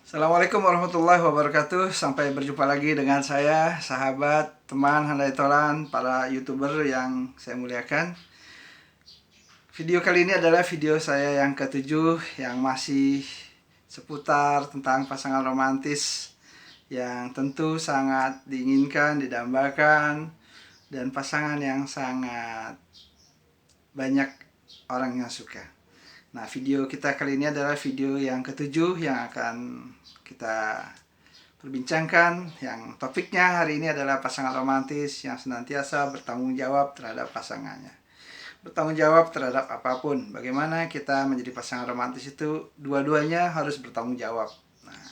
Assalamualaikum warahmatullahi wabarakatuh. Sampai berjumpa lagi dengan saya, sahabat, teman, handai tolan, para YouTuber yang saya muliakan. Video kali ini adalah video saya yang ketujuh yang masih seputar tentang pasangan romantis yang tentu sangat diinginkan, didambakan, dan pasangan yang sangat banyak orang yang suka. Nah, video kita kali ini adalah video yang ketujuh yang akan kita perbincangkan. Yang topiknya hari ini adalah pasangan romantis yang senantiasa bertanggung jawab terhadap pasangannya. Bertanggung jawab terhadap apapun. Bagaimana kita menjadi pasangan romantis itu dua-duanya harus bertanggung jawab. Nah,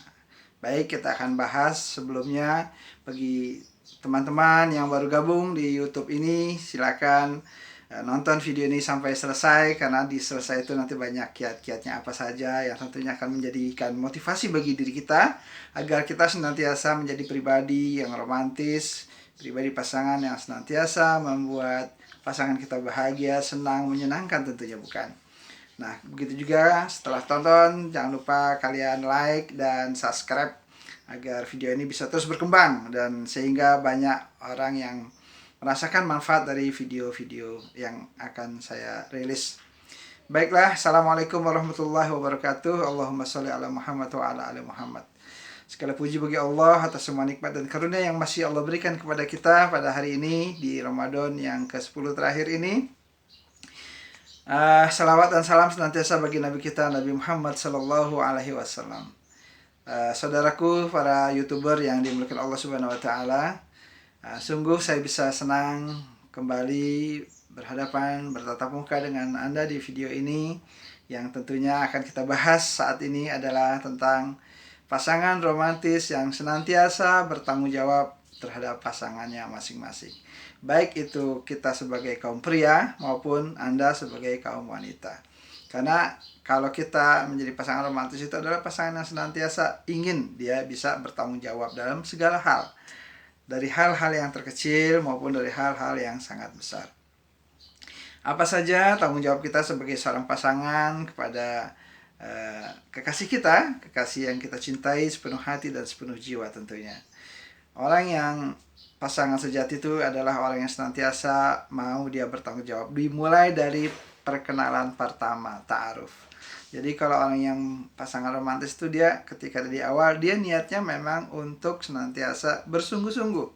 baik, kita akan bahas sebelumnya. Bagi teman-teman yang baru gabung di YouTube ini, silakan nonton video ini sampai selesai, karena di selesai itu nanti banyak kiat-kiatnya apa saja yang tentunya akan menjadikan motivasi bagi diri kita agar kita senantiasa menjadi pribadi yang romantis, pribadi pasangan yang senantiasa membuat pasangan kita bahagia, senang, menyenangkan tentunya, bukan? Nah, begitu juga setelah tonton, jangan lupa kalian like dan subscribe agar video ini bisa terus berkembang dan sehingga banyak orang yang merasakan manfaat dari video-video yang akan saya rilis. Baiklah, Assalamualaikum warahmatullahi wabarakatuh. Allahumma sholli ala Muhammad wa ala ali Muhammad. Segala puji bagi Allah atas semua nikmat dan karunia yang masih Allah berikan kepada kita pada hari ini di Ramadan yang ke-10 terakhir ini. Salawat dan salam senantiasa bagi Nabi kita Nabi Muhammad Sallallahu Alaihi Wasallam. Saudaraku para YouTuber yang dimuliakan Allah Subhanahu Wa Taala, sungguh saya bisa senang kembali bertatap muka dengan Anda di video ini. Yang tentunya akan kita bahas saat ini adalah tentang pasangan romantis yang senantiasa bertanggung jawab terhadap pasangannya masing-masing. Baik itu kita sebagai kaum pria maupun Anda sebagai kaum wanita. Karena kalau kita menjadi pasangan romantis itu adalah pasangan yang senantiasa ingin dia bisa bertanggung jawab dalam segala hal. Dari hal-hal yang terkecil maupun dari hal-hal yang sangat besar. Apa saja tanggung jawab kita sebagai seorang pasangan kepada kekasih kita, kekasih yang kita cintai sepenuh hati dan sepenuh jiwa tentunya. Orang yang pasangan sejati itu adalah orang yang senantiasa mau dia bertanggung jawab. Dimulai dari perkenalan pertama, ta'aruf. Jadi kalau orang yang pasangan romantis itu dia ketika di awal dia niatnya memang untuk senantiasa bersungguh-sungguh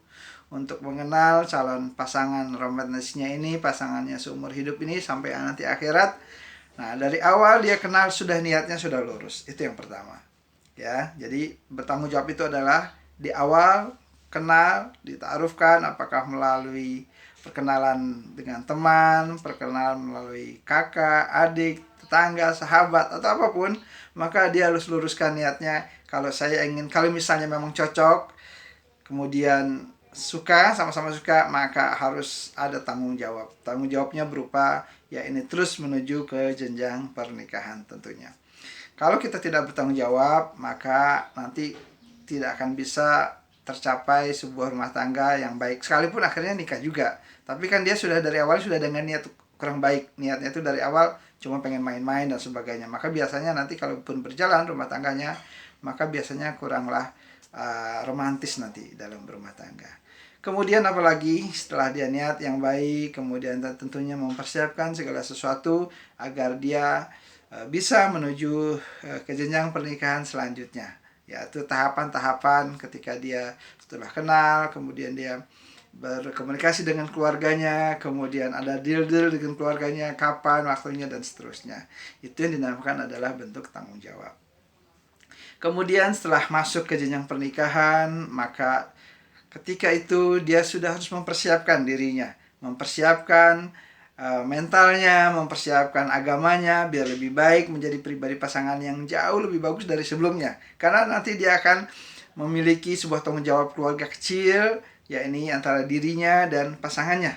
untuk mengenal calon pasangan romantisnya ini, pasangannya seumur hidup ini sampai nanti akhirat. Nah, dari awal dia kenal sudah niatnya sudah lurus. Itu yang pertama. Ya, jadi bertanggung jawab itu adalah di awal kenal, ditaarufkan apakah melalui perkenalan dengan teman, perkenalan melalui kakak, adik, tetangga, sahabat, atau apapun, maka dia harus luruskan niatnya. Kalau misalnya memang cocok, kemudian suka, sama-sama suka, maka harus ada tanggung jawab. Tanggung jawabnya berupa, ya ini terus menuju ke jenjang pernikahan tentunya. Kalau kita tidak bertanggung jawab, maka nanti tidak akan bisa tercapai sebuah rumah tangga yang baik. Sekalipun akhirnya nikah juga. Tapi kan dia sudah dari awal sudah dengan niat kurang baik. Niatnya itu dari awal cuma pengen main-main dan sebagainya. Maka biasanya nanti kalaupun berjalan rumah tangganya, maka biasanya kuranglah romantis nanti dalam berumah tangga. Kemudian apalagi setelah dia niat yang baik, kemudian tentunya mempersiapkan segala sesuatu agar dia bisa menuju ke jenjang pernikahan selanjutnya. Yaitu tahapan-tahapan ketika dia setelah kenal, kemudian dia berkomunikasi dengan keluarganya, kemudian ada deal-deal dengan keluarganya, kapan waktunya dan seterusnya. Itu yang dinamakan adalah bentuk tanggung jawab. Kemudian setelah masuk ke jenjang pernikahan, maka ketika itu dia sudah harus mempersiapkan dirinya, mempersiapkan mentalnya, mempersiapkan agamanya biar lebih baik menjadi pribadi pasangan yang jauh lebih bagus dari sebelumnya. Karena nanti dia akan memiliki sebuah tanggung jawab keluarga kecil, yakni antara dirinya dan pasangannya.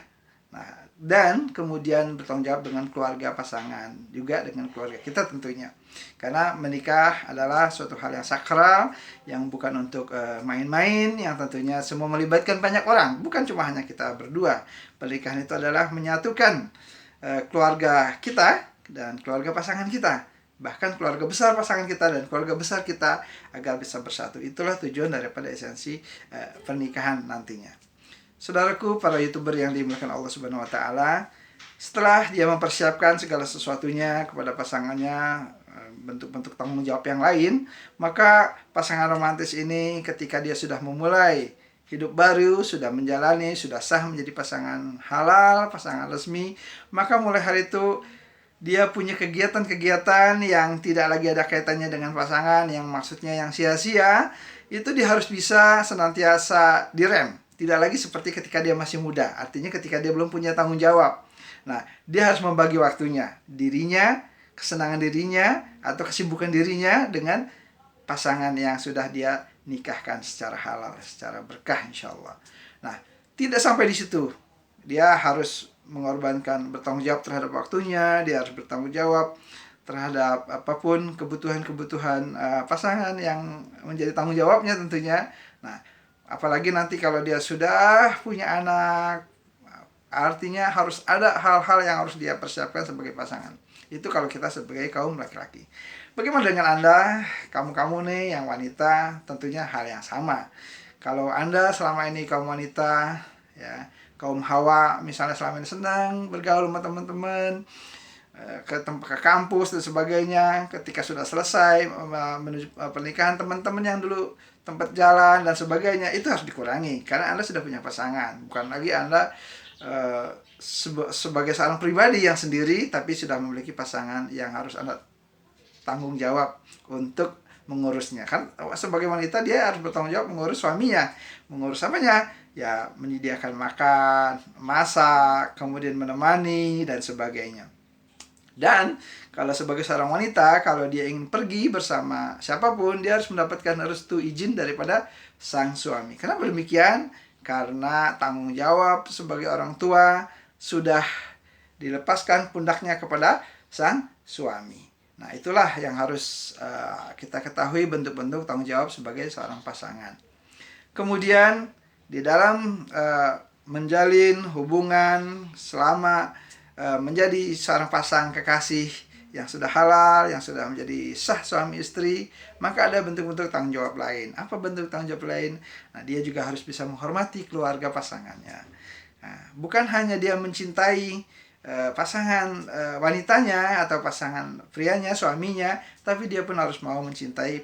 Nah, dan kemudian bertanggung jawab dengan keluarga pasangan, juga dengan keluarga kita tentunya. Karena menikah adalah suatu hal yang sakral, yang bukan untuk main-main, yang tentunya semua melibatkan banyak orang, bukan cuma hanya kita berdua. Pernikahan itu adalah menyatukan keluarga kita dan keluarga pasangan kita bahkan keluarga besar pasangan kita dan keluarga besar kita agar bisa bersatu. Itulah tujuan daripada esensi pernikahan nantinya. Saudaraku, para YouTuber yang dimuliakan Allah Subhanahu wa taala, setelah dia mempersiapkan segala sesuatunya kepada pasangannya, bentuk-bentuk tanggung jawab yang lain, maka pasangan romantis ini ketika dia sudah memulai hidup baru, sudah menjalani, sudah sah menjadi pasangan halal, pasangan resmi, maka mulai hari itu dia punya kegiatan-kegiatan yang tidak lagi ada kaitannya dengan pasangan, yang maksudnya yang sia-sia, itu dia harus bisa senantiasa direm. Tidak lagi seperti ketika dia masih muda, artinya ketika dia belum punya tanggung jawab. Nah, dia harus membagi waktunya, dirinya, kesenangan dirinya, atau kesibukan dirinya dengan pasangan yang sudah dia nikahkan secara halal, secara berkah insya Allah. Nah, tidak sampai di situ. Dia harus mengorbankan, bertanggung jawab terhadap waktunya, dia harus bertanggung jawab terhadap apapun kebutuhan-kebutuhan pasangan yang menjadi tanggung jawabnya tentunya. Nah, apalagi nanti kalau dia sudah punya anak, artinya harus ada hal-hal yang harus dia persiapkan sebagai pasangan. Itu kalau kita sebagai kaum laki-laki. Bagaimana dengan Anda, kamu-kamu nih yang wanita, tentunya hal yang sama. Kalau Anda selama ini kaum wanita, ya, kaum hawa, misalnya selama ini senang bergaul sama teman-teman, ke kampus dan sebagainya, ketika sudah selesai menuju pernikahan, teman-teman yang dulu tempat jalan dan sebagainya, itu harus dikurangi karena Anda sudah punya pasangan. Bukan lagi Anda sebagai seorang pribadi yang sendiri, tapi sudah memiliki pasangan yang harus Anda tanggung jawab untuk mengurusnya. Kan sebagai wanita dia harus bertanggung jawab mengurus suaminya. Mengurus apanya? Ya, menyediakan makan, masak, kemudian menemani dan sebagainya. Dan kalau sebagai seorang wanita, kalau dia ingin pergi bersama siapapun, dia harus mendapatkan restu izin daripada sang suami. Kenapa demikian? Karena tanggung jawab sebagai orang tua sudah dilepaskan pundaknya kepada sang suami. Nah, itulah yang harus kita ketahui, bentuk-bentuk tanggung jawab sebagai seorang pasangan. Kemudian di dalam menjalin hubungan selama menjadi seorang pasang kekasih yang sudah halal, yang sudah menjadi sah suami istri, maka ada bentuk-bentuk tanggung jawab lain. Apa bentuk tanggung jawab lain? Nah, dia juga harus bisa menghormati keluarga pasangannya. Nah, bukan hanya dia mencintai pasangan wanitanya atau pasangan prianya, suaminya, tapi dia pun harus mau mencintai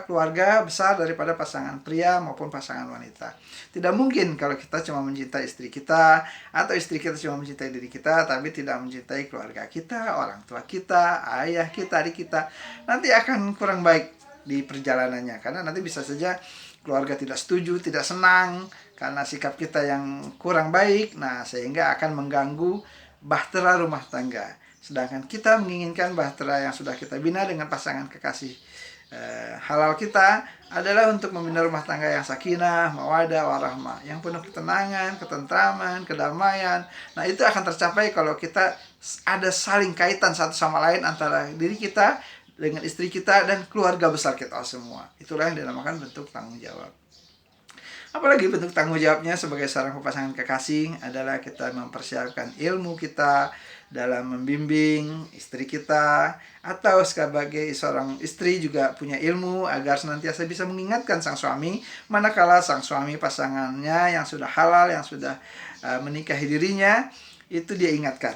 keluarga besar daripada pasangan pria maupun pasangan wanita. Tidak mungkin kalau kita cuma mencintai istri kita atau istri kita cuma mencintai diri kita tapi tidak mencintai keluarga kita, orang tua kita, ayah kita, adik kita. Nanti akan kurang baik di perjalanannya karena nanti bisa saja keluarga tidak setuju, tidak senang karena sikap kita yang kurang baik. Nah, sehingga akan mengganggu bahtera rumah tangga. Sedangkan kita menginginkan bahtera yang sudah kita bina dengan pasangan kekasih halal kita adalah untuk membina rumah tangga yang sakinah, mawadah, warahmah, yang penuh ketenangan, ketentraman, kedamaian. Nah, itu akan tercapai kalau kita ada saling kaitan satu sama lain antara diri kita dengan istri kita dan keluarga besar kita semua. Itulah yang dinamakan bentuk tanggung jawab. Apalagi bentuk tanggung jawabnya sebagai seorang pasangan kekasih adalah kita mempersiapkan ilmu kita dalam membimbing istri kita, atau sebagai seorang istri juga punya ilmu agar senantiasa bisa mengingatkan sang suami manakala sang suami pasangannya yang sudah halal, yang sudah menikahi dirinya, itu dia ingatkan.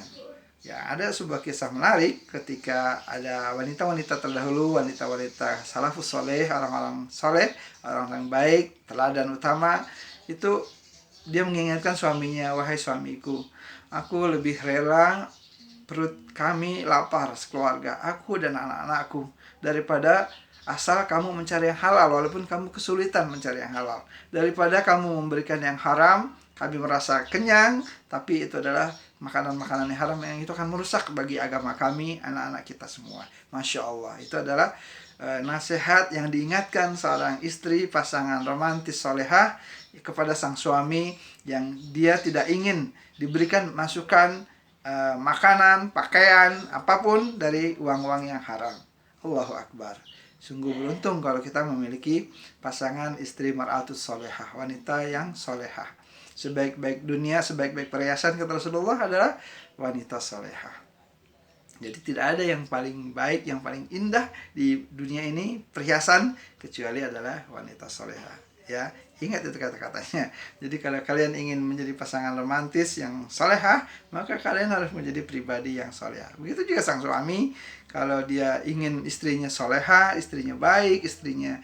Ya, ada sebuah kisah menarik ketika ada wanita-wanita terdahulu, wanita-wanita salafus soleh, orang-orang soleh, orang-orang baik, teladan utama, itu dia mengingatkan suaminya, wahai suamiku, aku lebih rela perut kami lapar sekeluarga, aku dan anak-anakku, daripada asal kamu mencari yang halal, walaupun kamu kesulitan mencari yang halal, daripada kamu memberikan yang haram, kami merasa kenyang, tapi itu adalah makanan-makanan yang haram yang itu akan merusak bagi agama kami, anak-anak kita semua. Masya Allah, itu adalah nasihat yang diingatkan seorang istri, pasangan romantis solehah kepada sang suami yang dia tidak ingin diberikan masukan makanan, pakaian, apapun dari uang-uang yang haram. Allahu Akbar. Sungguh beruntung kalau kita memiliki pasangan istri mar'atus solehah, wanita yang solehah. Sebaik-baik dunia, sebaik-baik perhiasan kata Rasulullah adalah wanita solehah. Jadi tidak ada yang paling baik, yang paling indah di dunia ini perhiasan kecuali adalah wanita soleha. Ya, ingat itu kata-katanya. Jadi kalau kalian ingin menjadi pasangan romantis yang soleha, maka kalian harus menjadi pribadi yang soleha. Begitu juga sang suami, kalau dia ingin istrinya soleha, istrinya baik, istrinya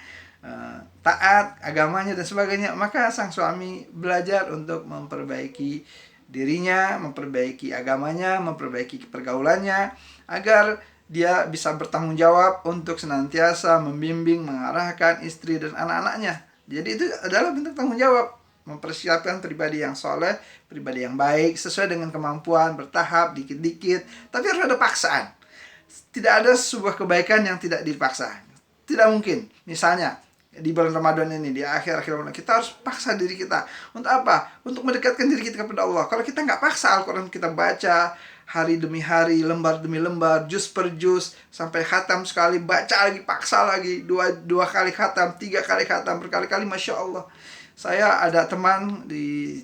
taat, agamanya dan sebagainya, maka sang suami belajar untuk memperbaiki dirinya, memperbaiki agamanya, memperbaiki pergaulannya, agar dia bisa bertanggung jawab untuk senantiasa membimbing, mengarahkan istri dan anak-anaknya. Jadi itu adalah bentuk tanggung jawab, mempersiapkan pribadi yang soleh, pribadi yang baik, sesuai dengan kemampuan, bertahap, dikit-dikit, tapi harus ada paksaan. Tidak ada sebuah kebaikan yang tidak dipaksa. Tidak mungkin. Misalnya, di bulan Ramadan ini, di akhir-akhir Ramadan, kita harus paksa diri kita. Untuk apa? Untuk mendekatkan diri kita kepada Allah. Kalau kita nggak paksa Al-Quran, kita baca hari demi hari, lembar demi lembar, juz per juz, sampai khatam sekali, baca lagi, paksa lagi, dua kali khatam, 3 kali khatam, berkali-kali, Masya Allah. Saya ada teman di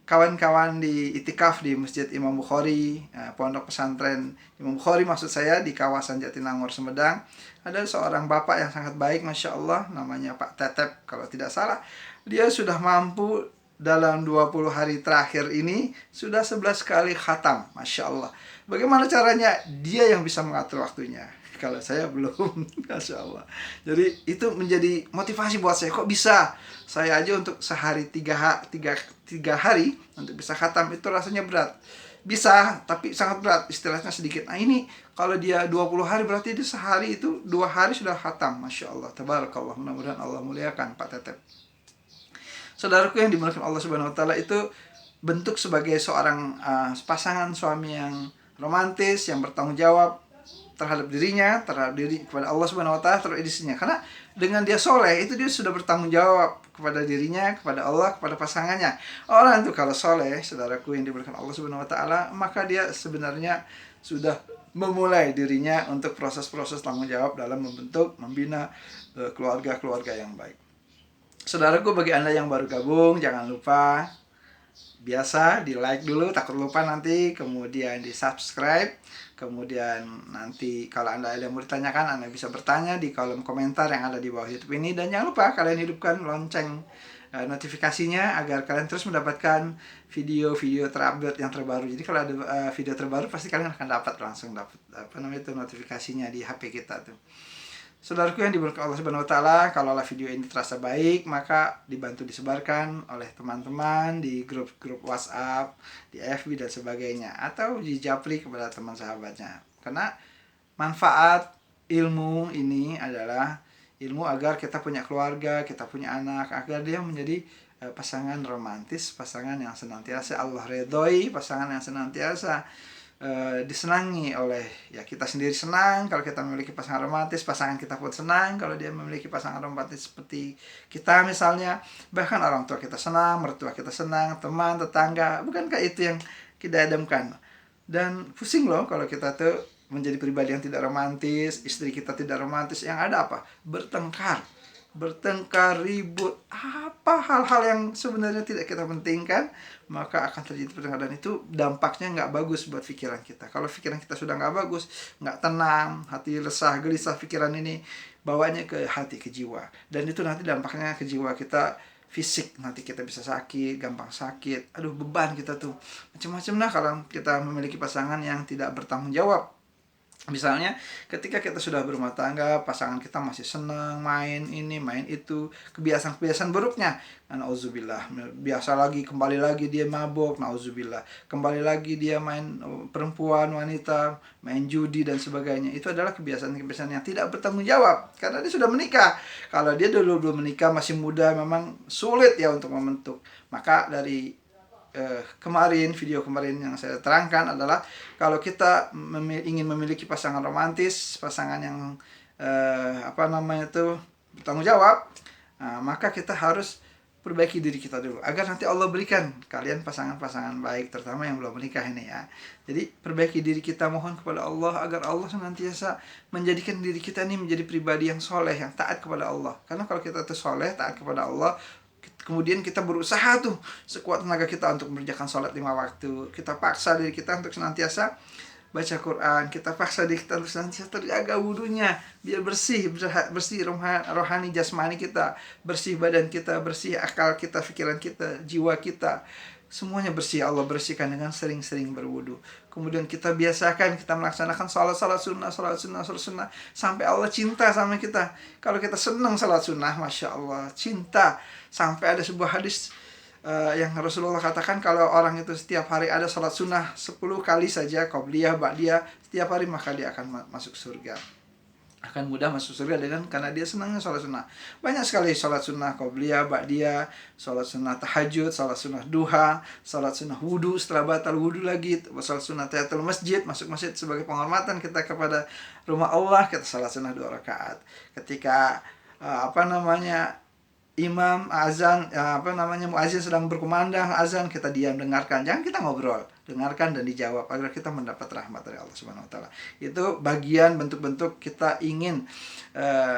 kawan-kawan di itikaf di Masjid Imam Bukhari, pondok pesantren Imam Bukhari maksud saya, di kawasan Jatinangor, Sumedang. Ada seorang bapak yang sangat baik, Masya Allah, namanya Pak Tetep kalau tidak salah. Dia sudah mampu dalam 20 hari terakhir ini sudah 11 kali khatam, Masya Allah. Bagaimana caranya? Dia yang bisa mengatur waktunya. Kalau saya belum, Masya Allah. Jadi itu menjadi motivasi buat saya. Kok bisa? Saya aja untuk sehari 3 hari untuk bisa khatam itu rasanya berat. Bisa, tapi sangat berat, istilahnya sedikit. Nah ini kalau dia 20 hari berarti dia sehari itu 2 hari sudah khatam. Masya Allah, tabarakallah. Mudah-mudahan Allah muliakan Pak Tetep. Saudaraku yang dimuliakan Allah Subhanahu wa taala, itu bentuk sebagai seorang pasangan suami yang romantis, yang bertanggung jawab terhadap dirinya, terhadap diri kepada Allah Subhanahu wa taala, terhadap istrinya. Karena dengan dia soleh, itu dia sudah bertanggung jawab kepada dirinya, kepada Allah, kepada pasangannya. Orang itu kalau soleh, saudaraku yang dimuliakan Allah Subhanahu wa taala, maka dia sebenarnya sudah memulai dirinya untuk proses-proses tanggung jawab dalam membentuk, membina keluarga-keluarga yang baik. Saudaraku, bagi Anda yang baru gabung, jangan lupa biasa di like dulu, takut lupa nanti, kemudian di subscribe, kemudian nanti kalau Anda ada yang mau ditanyakan, Anda bisa bertanya di kolom komentar yang ada di bawah YouTube ini. Dan jangan lupa kalian hidupkan lonceng notifikasinya agar kalian terus mendapatkan video-video terupdate yang terbaru. Jadi kalau ada video terbaru, pasti kalian akan langsung dapat notifikasinya di HP kita tuh. Saudaraku yang diberkahi Allah Subhanahu wa taala, kalaulah video ini terasa baik, maka dibantu disebarkan oleh teman-teman di grup-grup WhatsApp, di FB dan sebagainya, atau di japri kepada teman sahabatnya. Karena manfaat ilmu ini adalah ilmu agar kita punya keluarga, kita punya anak, agar dia menjadi pasangan romantis, pasangan yang senantiasa Allah redhoi, pasangan yang senantiasa disenangi oleh kita sendiri. Senang kalau kita memiliki pasangan romantis, pasangan kita pun senang kalau dia memiliki pasangan romantis seperti kita misalnya. Bahkan orang tua kita senang, mertua kita senang, teman, tetangga. Bukankah itu yang kita idamkan? Dan pusing loh kalau kita tuh menjadi pribadi yang tidak romantis, istri kita tidak romantis, yang ada apa? Bertengkar, ribut, apa hal-hal yang sebenarnya tidak kita pentingkan, maka akan terjadi pertengkaran. Itu dampaknya nggak bagus buat pikiran kita. Kalau pikiran kita sudah nggak bagus, nggak tenang, hati resah, gelisah, pikiran ini bawanya ke hati, ke jiwa. Dan itu nanti dampaknya ke jiwa kita, fisik, nanti kita bisa sakit, gampang sakit. Aduh, beban kita tuh macam-macam lah kalau kita memiliki pasangan yang tidak bertanggung jawab. Misalnya ketika kita sudah berumah tangga, pasangan kita masih senang main ini, main itu, kebiasaan-kebiasaan buruknya, nauzubillah, biasa lagi, kembali lagi dia mabuk, nauzubillah, kembali lagi dia main perempuan, wanita, main judi dan sebagainya. Itu adalah kebiasaan-kebiasaan yang tidak bertanggung jawab, karena dia sudah menikah. Kalau dia dulu belum menikah, masih muda, memang sulit ya untuk membentuk. Maka dari video kemarin yang saya terangkan adalah kalau kita ingin memiliki pasangan romantis, pasangan yang bertanggung jawab, maka kita harus perbaiki diri kita dulu agar nanti Allah berikan kalian pasangan-pasangan baik, terutama yang belum menikah ini ya. Jadi perbaiki diri kita, mohon kepada Allah agar Allah senantiasa menjadikan diri kita ini menjadi pribadi yang soleh, yang taat kepada Allah. Karena kalau kita itu soleh, taat kepada Allah, kemudian kita berusaha tuh sekuat tenaga kita untuk mengerjakan sholat 5 waktu. Kita paksa diri kita untuk senantiasa baca Quran, kita paksa diri kita terus nanti terjaga wudunya biar bersih, bersih rohani jasmani kita, bersih badan kita, bersih akal kita, pikiran kita, jiwa kita, semuanya bersih. Allah bersihkan dengan sering-sering berwudu. Kemudian kita biasakan kita melaksanakan salat sunnah sampai Allah cinta sama kita. Kalau kita senang salat sunnah, masya Allah, cinta. Sampai ada sebuah hadis yang Rasulullah katakan kalau orang itu setiap hari ada salat sunnah 10 kali saja, qobliyah, ba'diyah, setiap hari, maka dia akan masuk surga. Akan mudah masuk surga karena dia senangnya salat sunnah. Banyak sekali salat sunnah qobliyah, ba'diyah, salat sunnah tahajud, salat sunnah duha, salat sunnah wudu, setelah batal wudu lagi, salat sunnah tahiyatul masjid, masuk masjid sebagai penghormatan kita kepada rumah Allah, kita salat sunnah 2 rakaat. Ketika imam azan, muazin sedang berkumandang azan, kita diam dengarkan, jangan kita ngobrol, dengarkan dan dijawab agar kita mendapat rahmat dari Allah Subhanahu wa taala. Itu bagian bentuk-bentuk kita ingin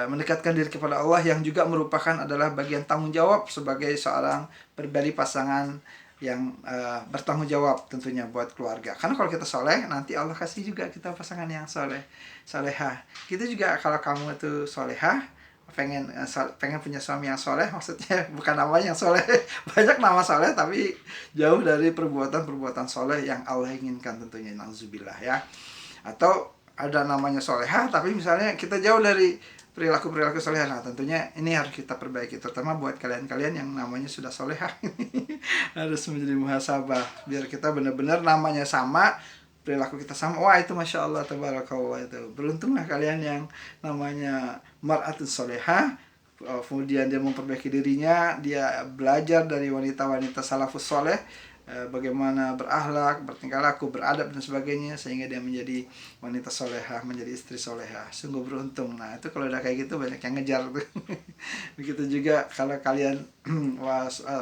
mendekatkan diri kepada Allah, yang juga merupakan adalah bagian tanggung jawab sebagai seorang pribadi pasangan yang bertanggung jawab tentunya buat keluarga. Karena kalau kita soleh, nanti Allah kasih juga kita pasangan yang solehah. Kita juga kalau kamu itu solehah, pengen punya suami yang soleh, maksudnya bukan namanya yang soleh, banyak nama soleh tapi jauh dari perbuatan soleh yang Allah inginkan tentunya, nauzubillah ya. Atau ada namanya solehah tapi misalnya kita jauh dari perilaku solehah, nah tentunya ini harus kita perbaiki, terutama buat kalian-kalian yang namanya sudah solehah. Harus menjadi muhasabah biar kita benar-benar namanya sama, perilaku kita sama. Wah, itu masya Allah, tabarakallah, itu beruntunglah kalian yang namanya mar'atun solehah. Kemudian dia memperbaiki dirinya, dia belajar dari wanita-wanita salafus soleh, bagaimana berakhlak, bertingkah laku, beradab dan sebagainya, sehingga dia menjadi wanita solehah, menjadi istri solehah. Sungguh beruntung. Nah itu kalau udah kayak gitu banyak yang ngejar tuh. Begitu juga kalau kalian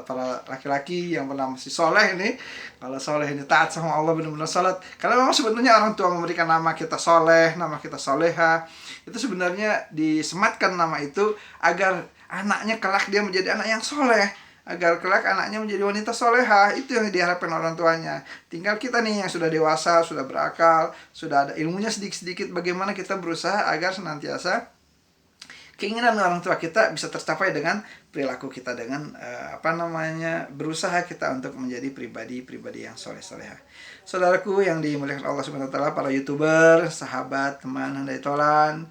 para laki-laki yang pernah masih soleh ini, kalau soleh ini taat sama Allah, benar-benar salat. Karena memang sebenarnya orang tua memberikan nama kita soleh, nama kita soleha, itu sebenarnya disematkan nama itu agar anaknya kelak dia menjadi anak yang soleh, agar kelak anaknya menjadi wanita soleha. Itu yang diharapkan orang tuanya. Tinggal kita nih yang sudah dewasa, sudah berakal, sudah ada ilmunya sedikit-sedikit, bagaimana kita berusaha agar senantiasa keinginan orang tua kita bisa tercapai dengan perilaku kita, dengan berusaha kita untuk menjadi pribadi yang soleh-soleha. Saudaraku yang dimuliakan Allah Subhanahu wa taala, para YouTuber, sahabat, teman, handai tolan,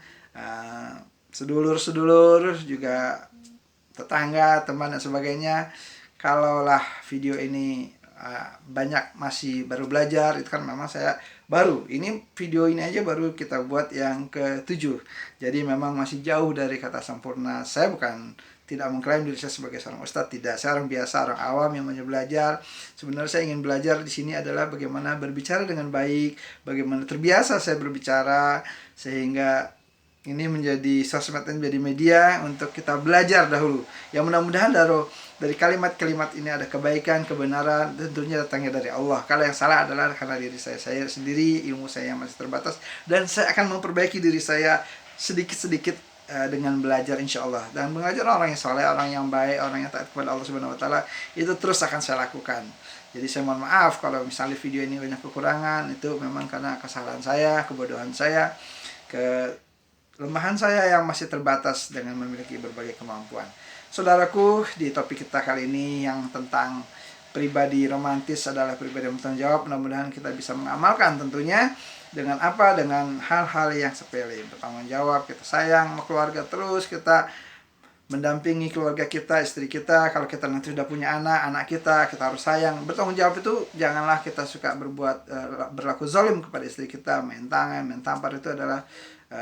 sedulur-sedulur, juga tetangga, teman dan sebagainya, kalaulah video ini banyak masih baru belajar, itu kan memang saya baru, ini video ini aja baru kita buat yang ke-7, jadi memang masih jauh dari kata sempurna. Saya bukan tidak mengklaim diri saya sebagai seorang ustadz, tidak. Saya orang biasa, orang awam yang mau belajar. Sebenarnya saya ingin belajar di sini adalah bagaimana berbicara dengan baik, bagaimana terbiasa saya berbicara, sehingga ini menjadi sosmed, menjadi media untuk kita belajar dahulu. Yang mudah-mudahan dari kalimat-kalimat ini ada kebaikan, kebenaran, tentunya datangnya dari Allah. Kalau yang salah adalah karena diri saya sendiri, ilmu saya yang masih terbatas, dan saya akan memperbaiki diri saya sedikit-sedikit dengan belajar insya Allah. Dan mengajar orang yang soleh, orang yang baik, orang yang taat kepada Allah Subhanahu wa taala, itu terus akan saya lakukan. Jadi saya mohon maaf kalau misalnya video ini banyak kekurangan, itu memang karena kesalahan saya, kebodohan saya, kelemahan saya yang masih terbatas dengan memiliki berbagai kemampuan. Saudaraku, di topik kita kali ini yang tentang pribadi romantis adalah pribadi yang bertanggung jawab. Mudah-mudahan kita bisa mengamalkan tentunya dengan apa? Dengan hal-hal yang sepele. Bertanggung jawab, kita sayang sama keluarga terus, kita mendampingi keluarga kita, istri kita. Kalau kita nanti sudah punya anak kita harus sayang. Bertanggung jawab itu janganlah kita suka berlaku zalim kepada istri kita, main tangan, main tampar. Itu adalah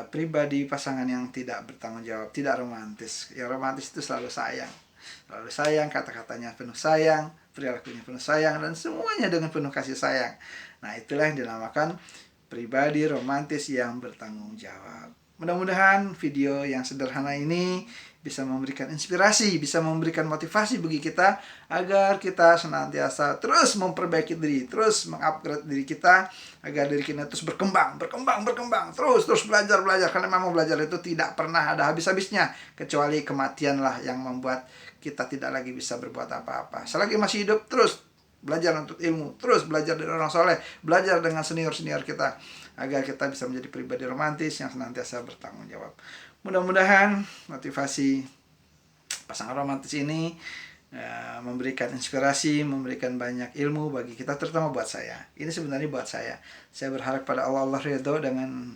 pribadi pasangan yang tidak bertanggung jawab, tidak romantis. Yang romantis itu selalu sayang, kata-katanya penuh sayang, perilakunya penuh sayang, dan semuanya dengan penuh kasih sayang. Nah, itulah yang dinamakan pribadi romantis yang bertanggung jawab. Mudah-mudahan video yang sederhana ini bisa memberikan inspirasi, bisa memberikan motivasi bagi kita agar kita senantiasa terus memperbaiki diri, terus mengupgrade diri kita agar diri kita terus berkembang, terus belajar, karena memang belajar itu tidak pernah ada habis-habisnya, kecuali kematianlah yang membuat kita tidak lagi bisa berbuat apa-apa. Selagi masih hidup, terus belajar untuk ilmu, terus belajar dari orang soleh, belajar dengan senior-senior kita, agar kita bisa menjadi pribadi romantis yang senantiasa bertanggung jawab. Mudah-mudahan motivasi pasangan romantis ini memberikan inspirasi, memberikan banyak ilmu bagi kita, terutama buat saya. Ini sebenarnya buat saya. Saya berharap pada Allah ridho dengan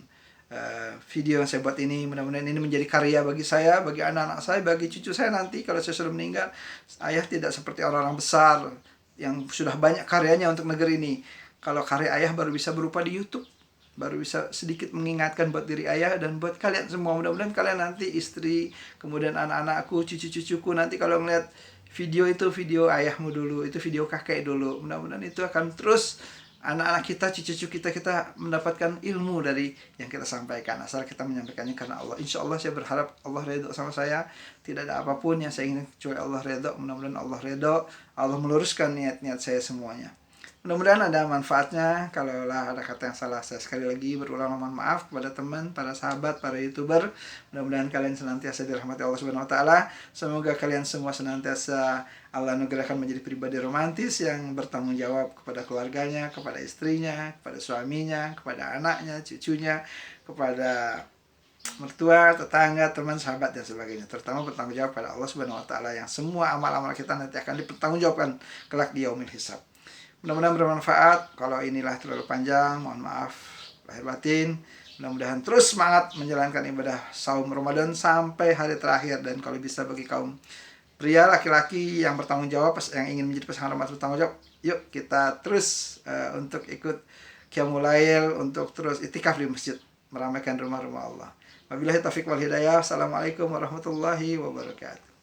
video yang saya buat ini. Mudah-mudahan ini menjadi karya bagi saya, bagi anak-anak saya, bagi cucu saya nanti kalau saya sudah meninggal. Ayah tidak seperti orang-orang besar yang sudah banyak karyanya untuk negeri ini. Kalau karya ayah baru bisa berupa di YouTube, baru bisa sedikit mengingatkan buat diri ayah dan buat kalian semua. Mudah-mudahan kalian nanti, istri, kemudian anak-anakku, cucu-cucuku, nanti kalau melihat video itu, video ayahmu dulu, itu video kakek dulu. Mudah-mudahan itu akan terus anak-anak kita, cucu-cucu kita mendapatkan ilmu dari yang kita sampaikan, asal kita menyampaikannya karena Allah. Insya Allah saya berharap Allah ridho sama saya. Tidak ada apapun yang saya ingin kecuali Allah ridho. Mudah-mudahan Allah ridho, Allah meluruskan niat-niat saya semuanya. Mudah-mudahan ada manfaatnya. Kalau ada kata yang salah, saya sekali lagi berulang mohon maaf kepada teman, para sahabat, para YouTuber. Mudah-mudahan kalian senantiasa dirahmati Allah Subhanahu wa taala. Semoga kalian semua senantiasa Allah anugerahkan menjadi pribadi romantis yang bertanggung jawab kepada keluarganya, kepada istrinya, kepada suaminya, kepada anaknya, cucunya, kepada mertua, tetangga, teman, sahabat dan sebagainya. Terutama bertanggung jawab pada Allah Subhanahu wa taala yang semua amal-amal kita nanti akan dipertanggungjawabkan kelak di yaumil hisab. Mudah-mudahan bermanfaat. Kalau inilah terlalu panjang, mohon maaf lahir batin. Mudah-mudahan terus semangat menjalankan ibadah saum Ramadan sampai hari terakhir. Dan kalau bisa bagi kaum pria, laki-laki yang bertanggung jawab, yang ingin menjadi pasangan romantis bertanggung jawab, yuk kita terus untuk ikut Qiyamul Lail, untuk terus itikaf di masjid, meramaikan rumah-rumah Allah. Wabillahi taufiq wal hidayah. Assalamualaikum warahmatullahi wabarakatuh.